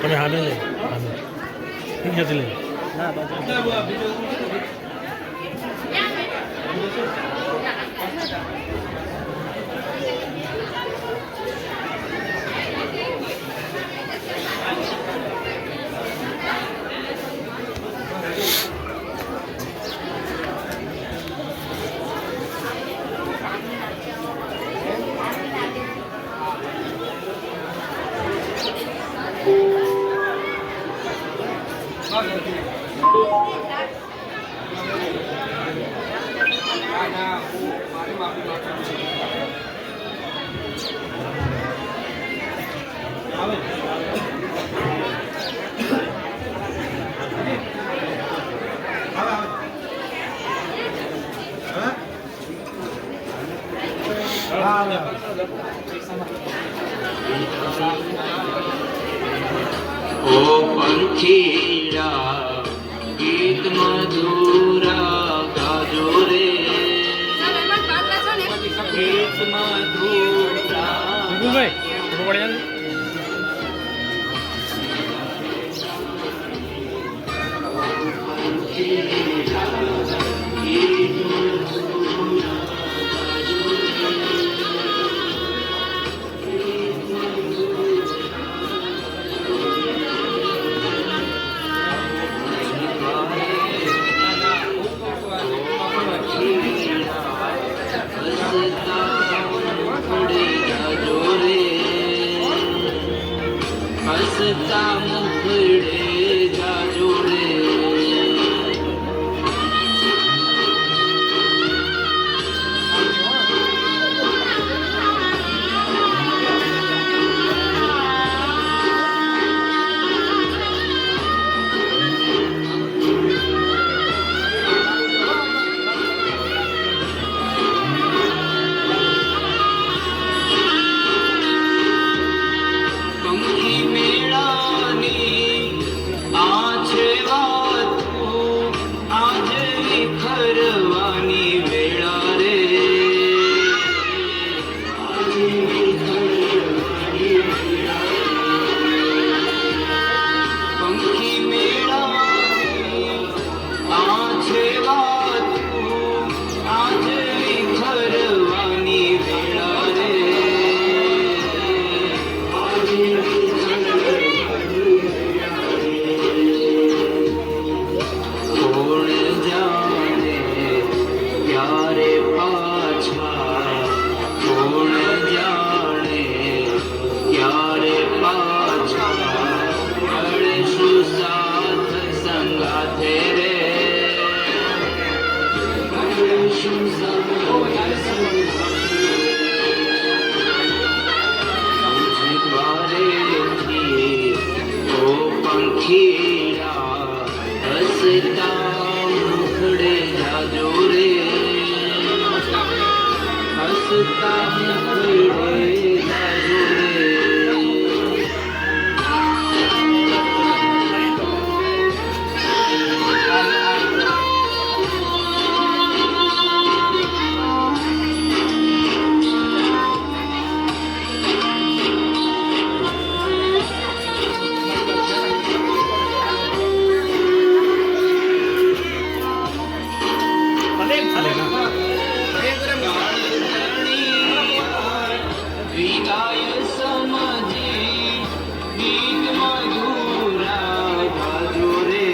I: તમે હાલે લે ક્યાંથી લે
J: ओ पंखीड़ा गीत मधुरा गाजो रे गीत मधुरा हंसता मुखड़े जाजो रे વિદાય સમજી ગીત મધુરા ગાજો રે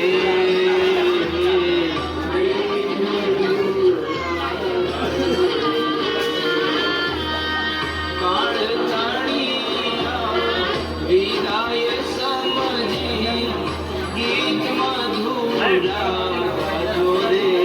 J: વિદાય સમજી ગીત મધુરા ગાજો રે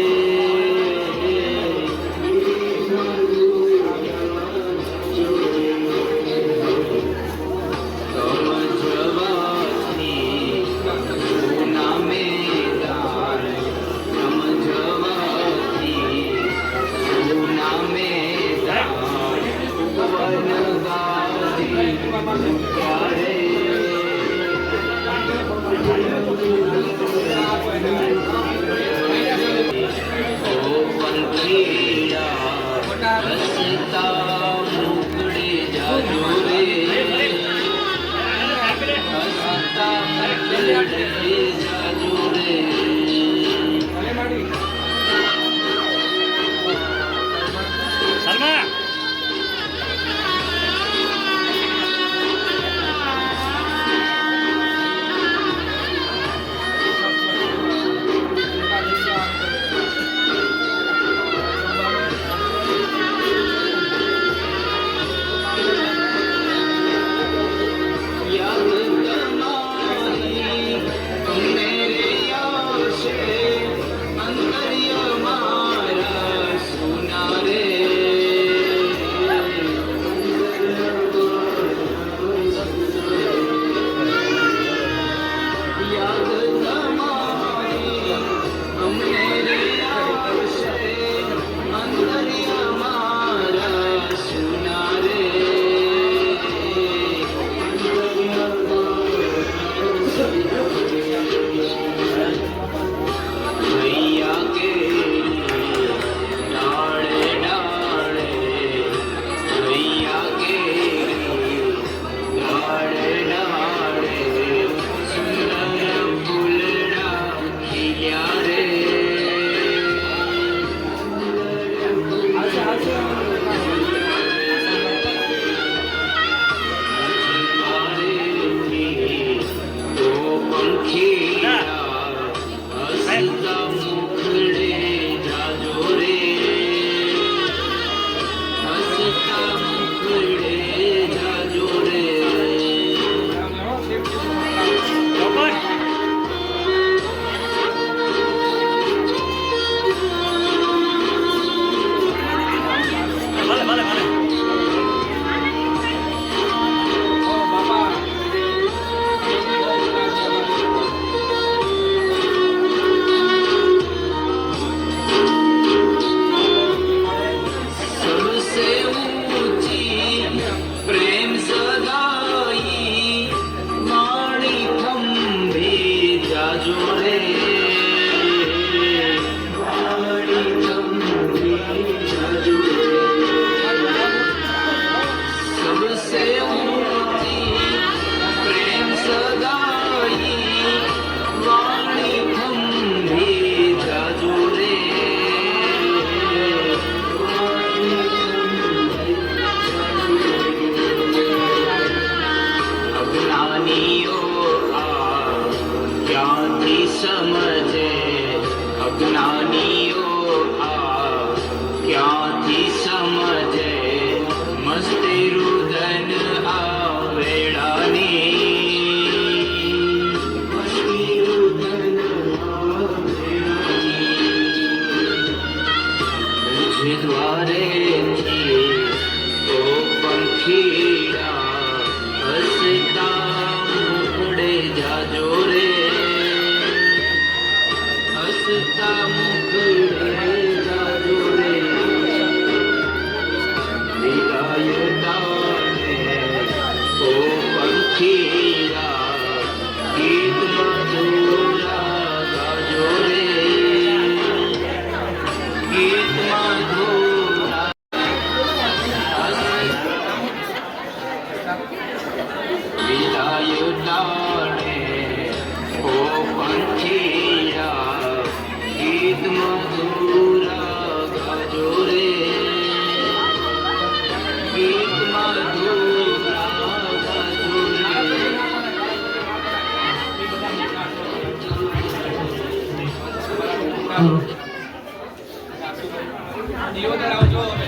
H: દિયોદર આવજો હવે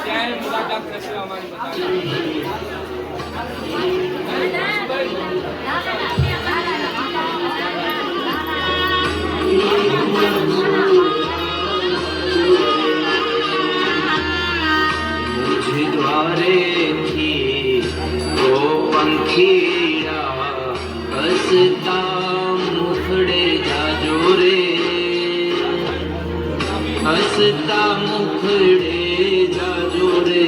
H: ત્યારે મુલાકાત થશે અમારી બધાની.
J: मुझ द्वारे थी वो पंखीड़ा हंसता मुखड़े जाजो रे, हंसता मुखड़े जाजो रे.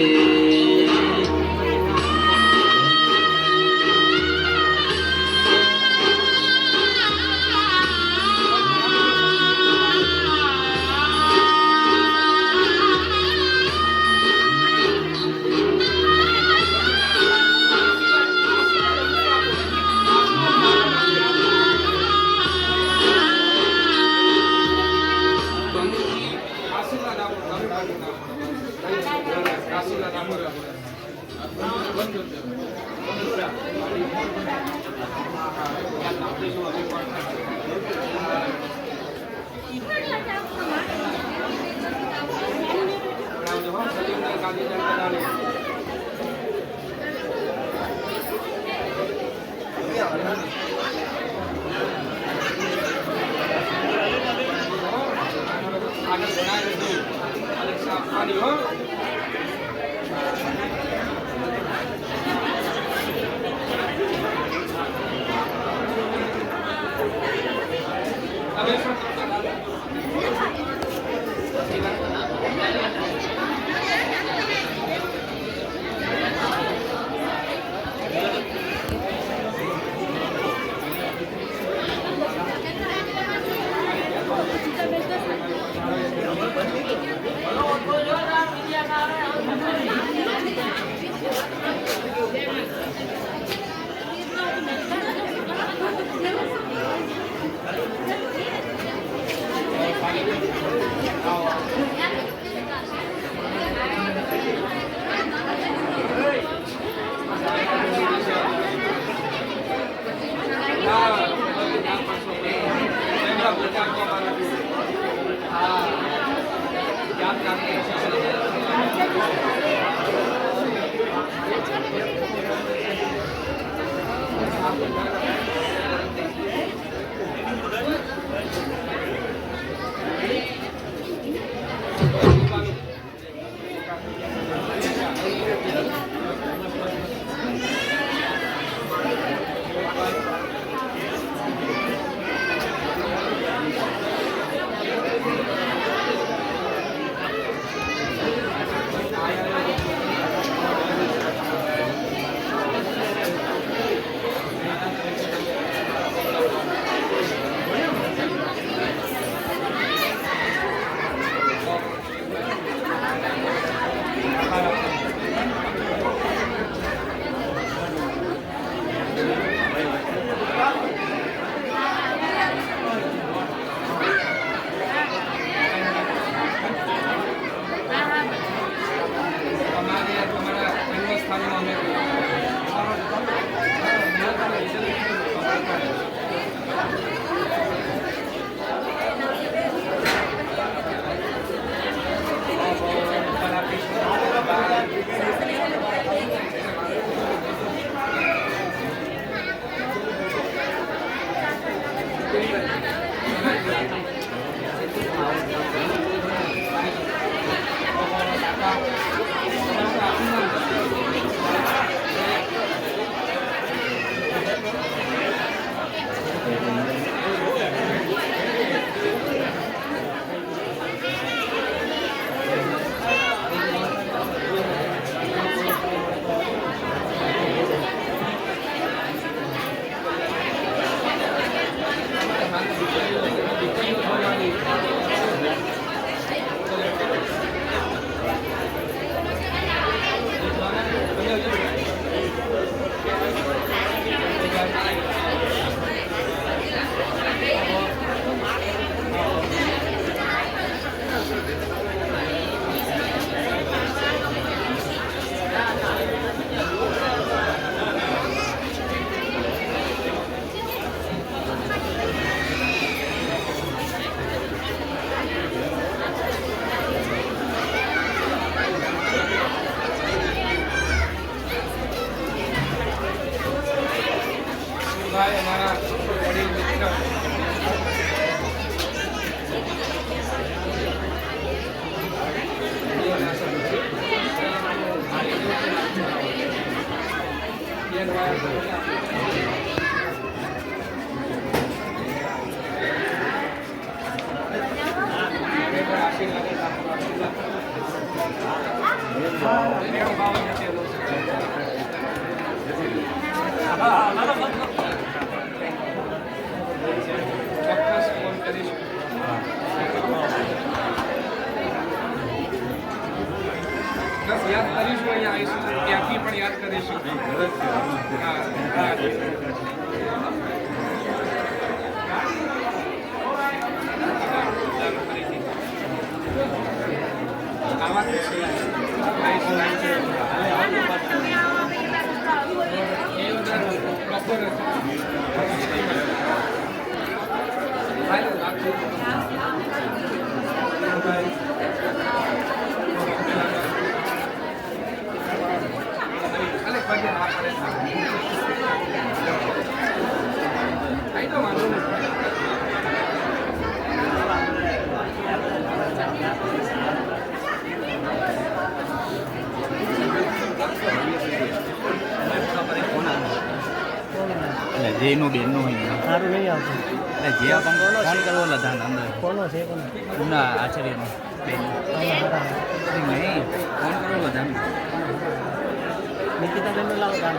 H: યાદ કરીશું, અહીંયા આવીશું ત્યાંથી પણ યાદ કરીશું.
J: જેનું બેનનું હોય
I: સારું નહીં આવતું.
J: એટલે જે આપણને ફોન કરવો લધાન અંદર
I: કોનો છે કોનો
J: ઉના આચાર્યનો બેન નહીં ફોન કરવો લધાન
I: નિકિતા બેન લાવો કામ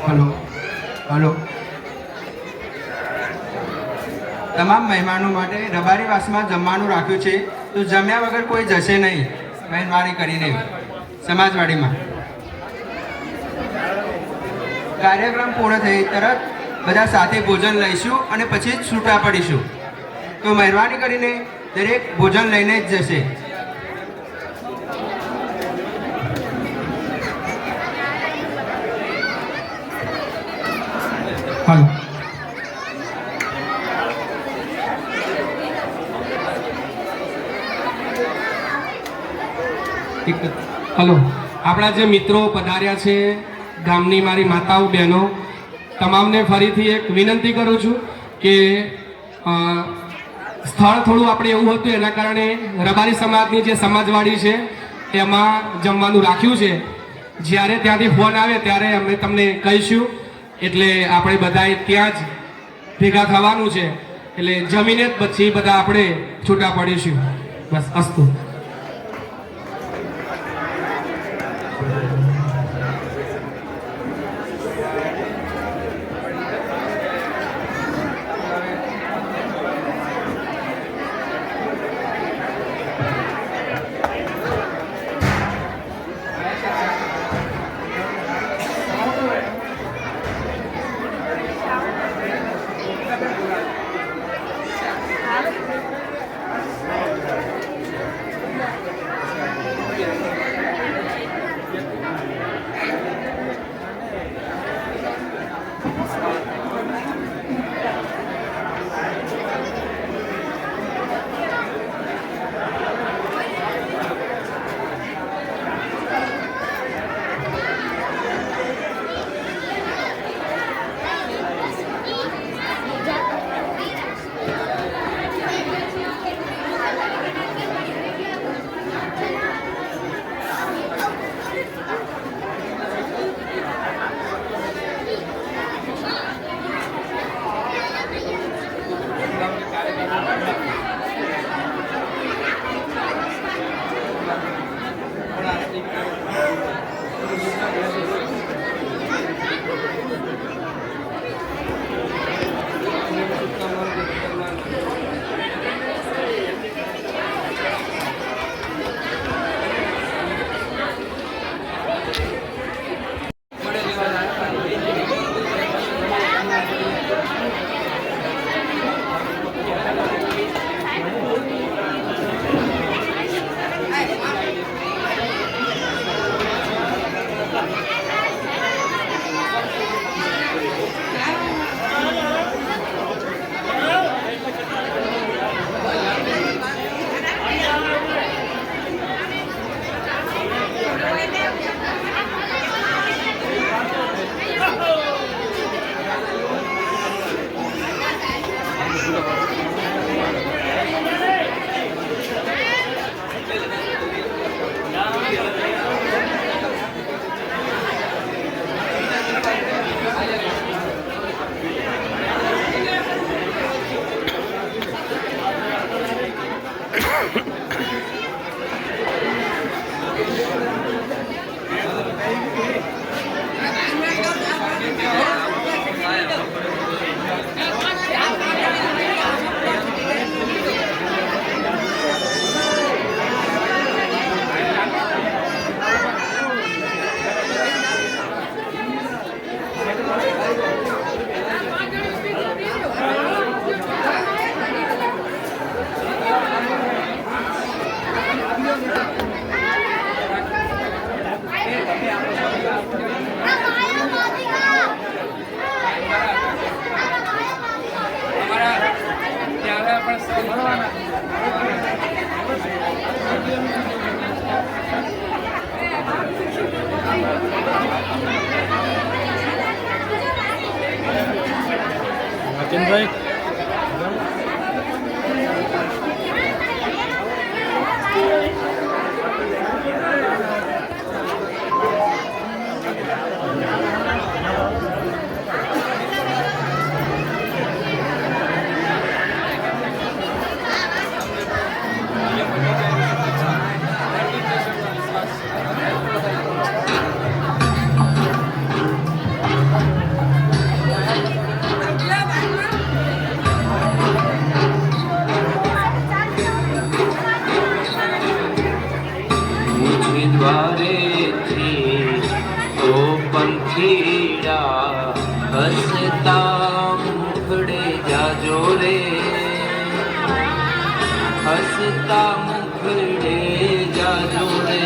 F: હલો હલો. તમામ મહેમાનો માટે રબારીવાસમાં જમવાનું રાખ્યું છે, તો જમ્યા વગર કોઈ જશે નહીં, મહેરબાની કરીને. સમાજવાડીમાં કાર્યક્રમ પૂર્ણ થઈ તરત બધા સાથે ભોજન લઈશું અને પછી જ છૂટા પડીશું, તો મહેરબાની કરીને દરેક ભોજન લઈને જ જશે. Hello
H: hello. આપણા જે મિત્રો પધાર્યા છે, ગામની મારી માતાઓ બહેનો, તમામને ફરીથી એક વિનંતી કરું છું કે સ્થળ થોડું આપણે એવું હતું, એના કારણે રબારી સમાજની જે સમાજવાડી છે એમાં જમવાનું રાખ્યું છે. જ્યારે ત્યાંથી ફોન આવે ત્યારે અમે તમને કહીશું, એટલે આપણે બધાએ ત્યાં જ ભેગા થવાનું છે, એટલે જમીને જ પછી બધા આપણે છૂટા પડીશું. બસ અસ્તુ.
I: સચિનભાઈ
F: मुझे द्वारे थी तो पंखीड़ा हंसता मुखड़े जाजो रे हंसता मुखड़े जाजो रे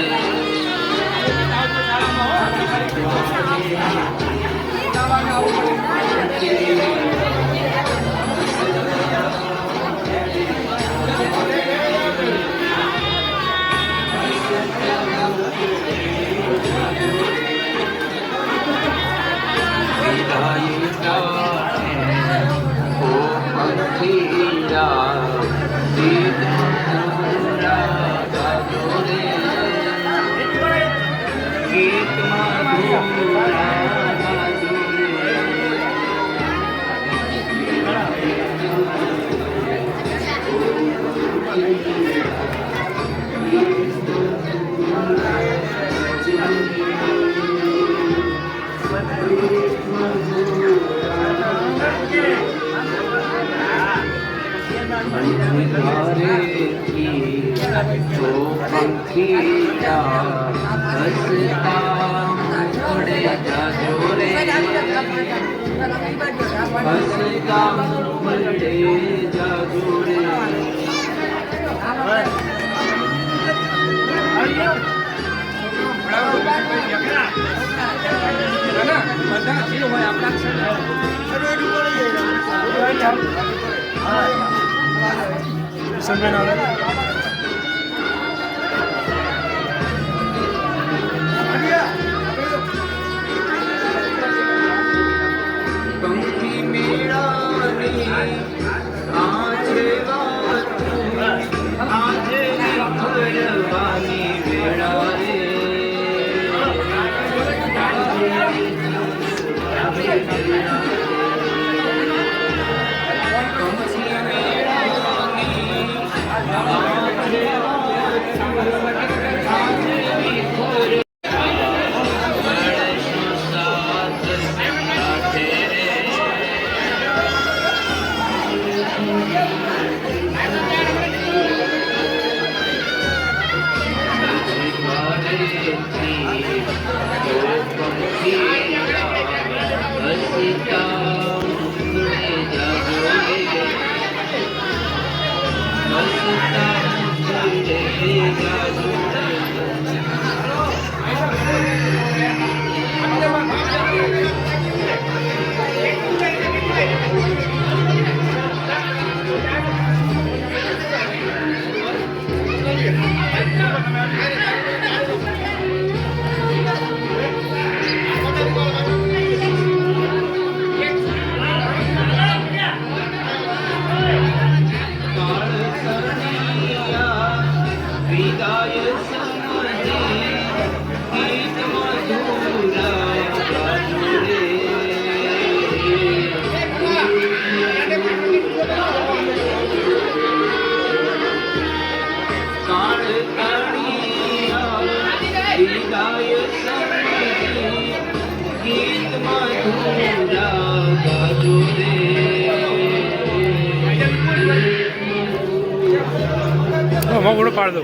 I: મગુડો પાડ દો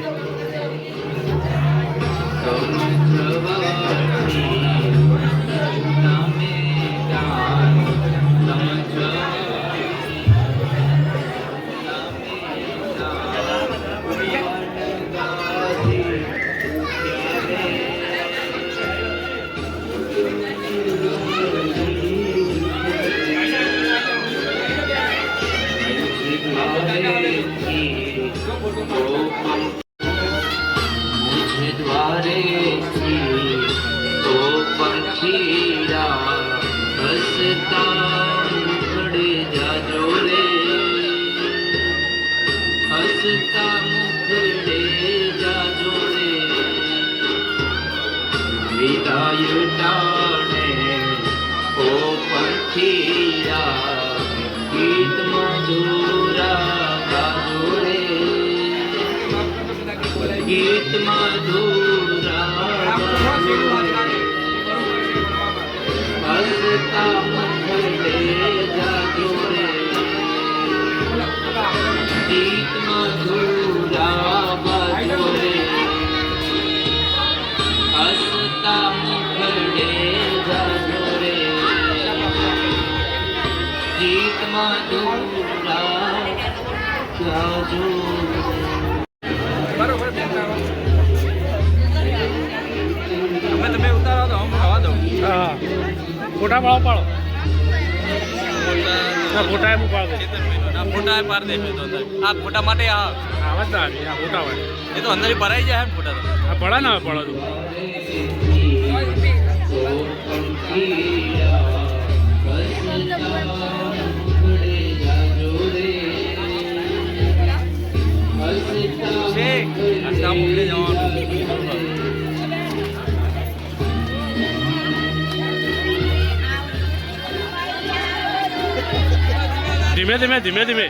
F: मुझे द्वारे
K: વિદાય ટાણે ઓ પંખીયા ગીત મધુરા ગાજો રે ગીત મધુરા હસતા મંગલે જાજો રે ગીત મધુરા ગાજો રે હસતા મંગલે જાજો રે ગીત મધુરા ગાજો
J: તમે ઉતારો તો હું ખાવા દઉં.
I: હા ફોટા પાડો ના ફોટા એમ પાડ દે
J: ફોટા પાર દે આ ફોટા માટે આ
I: આવાજ ના આવી આ ફોટા વાળી
J: એ તો અંદર ભરાઈ જાય એમ ફોટા તો
I: આ પડા ના પડો તું
J: છે આટલા મોકલી જવાનું
I: ધીમે ધીમે ધીમે ધીમે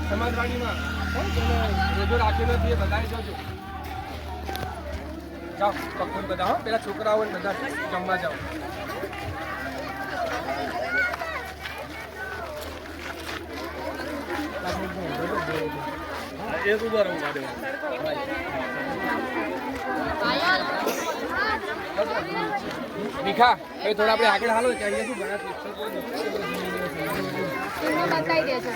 H: સમાજવાડીમાં રોજો રાખ્યો નથી એ બધાએ જોજો. જાઓ પકડ બધા હો પેલા છોકરાઓ ને બધા જમવા જાઓ.
I: એક ઉભા રહું ગાડી
H: ભીખા હવે થોડા આપણે આગળ હાલો કે અહીંયા શું ઘણા
B: બતાવી દેજો.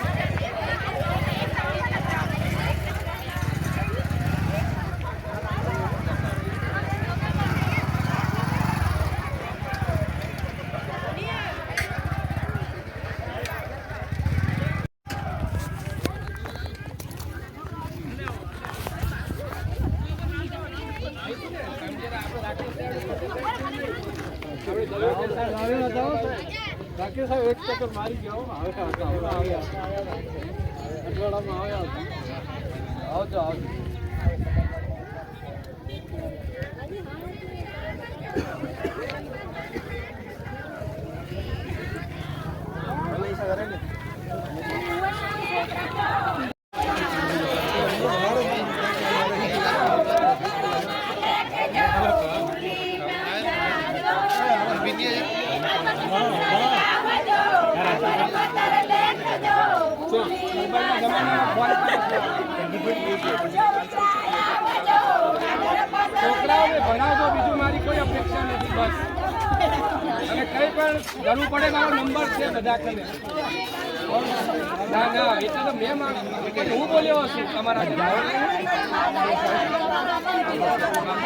H: રાકેશ સાહેબ એક ચક્કર મારી ગયો અઠવાડિયામાં આવ્યા આવજો આવજો. છોકરાઓને ભણાવજો બીજું મારી કોઈ અપેક્ષા નથી બસ. અને કંઈ પણ જરૂર પડે મારો નંબર છે બધા કને. ના ના એટલે તો મેં હું બોલ્યો હશું તમારા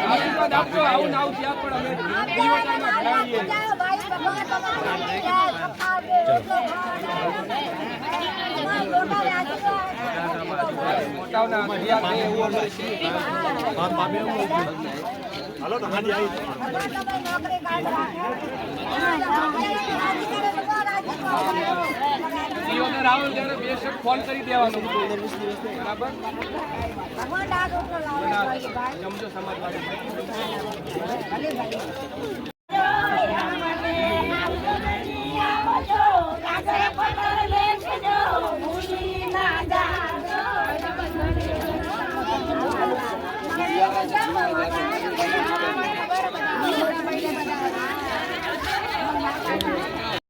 H: આશીર્વાદ આપજો. આવું ના આવું ત્યાં પણ અમે દિવસમાં ભણાવીએ. મોટાઓના હથિયાર છે એવું અમે છીએ.
C: હાલો તો હાજી આવી
H: જીઓને રાહુલ જ્યારે બે શબ્દ ફોન કરી દેવાનો બરાબર. જમજો સમાજવાડી.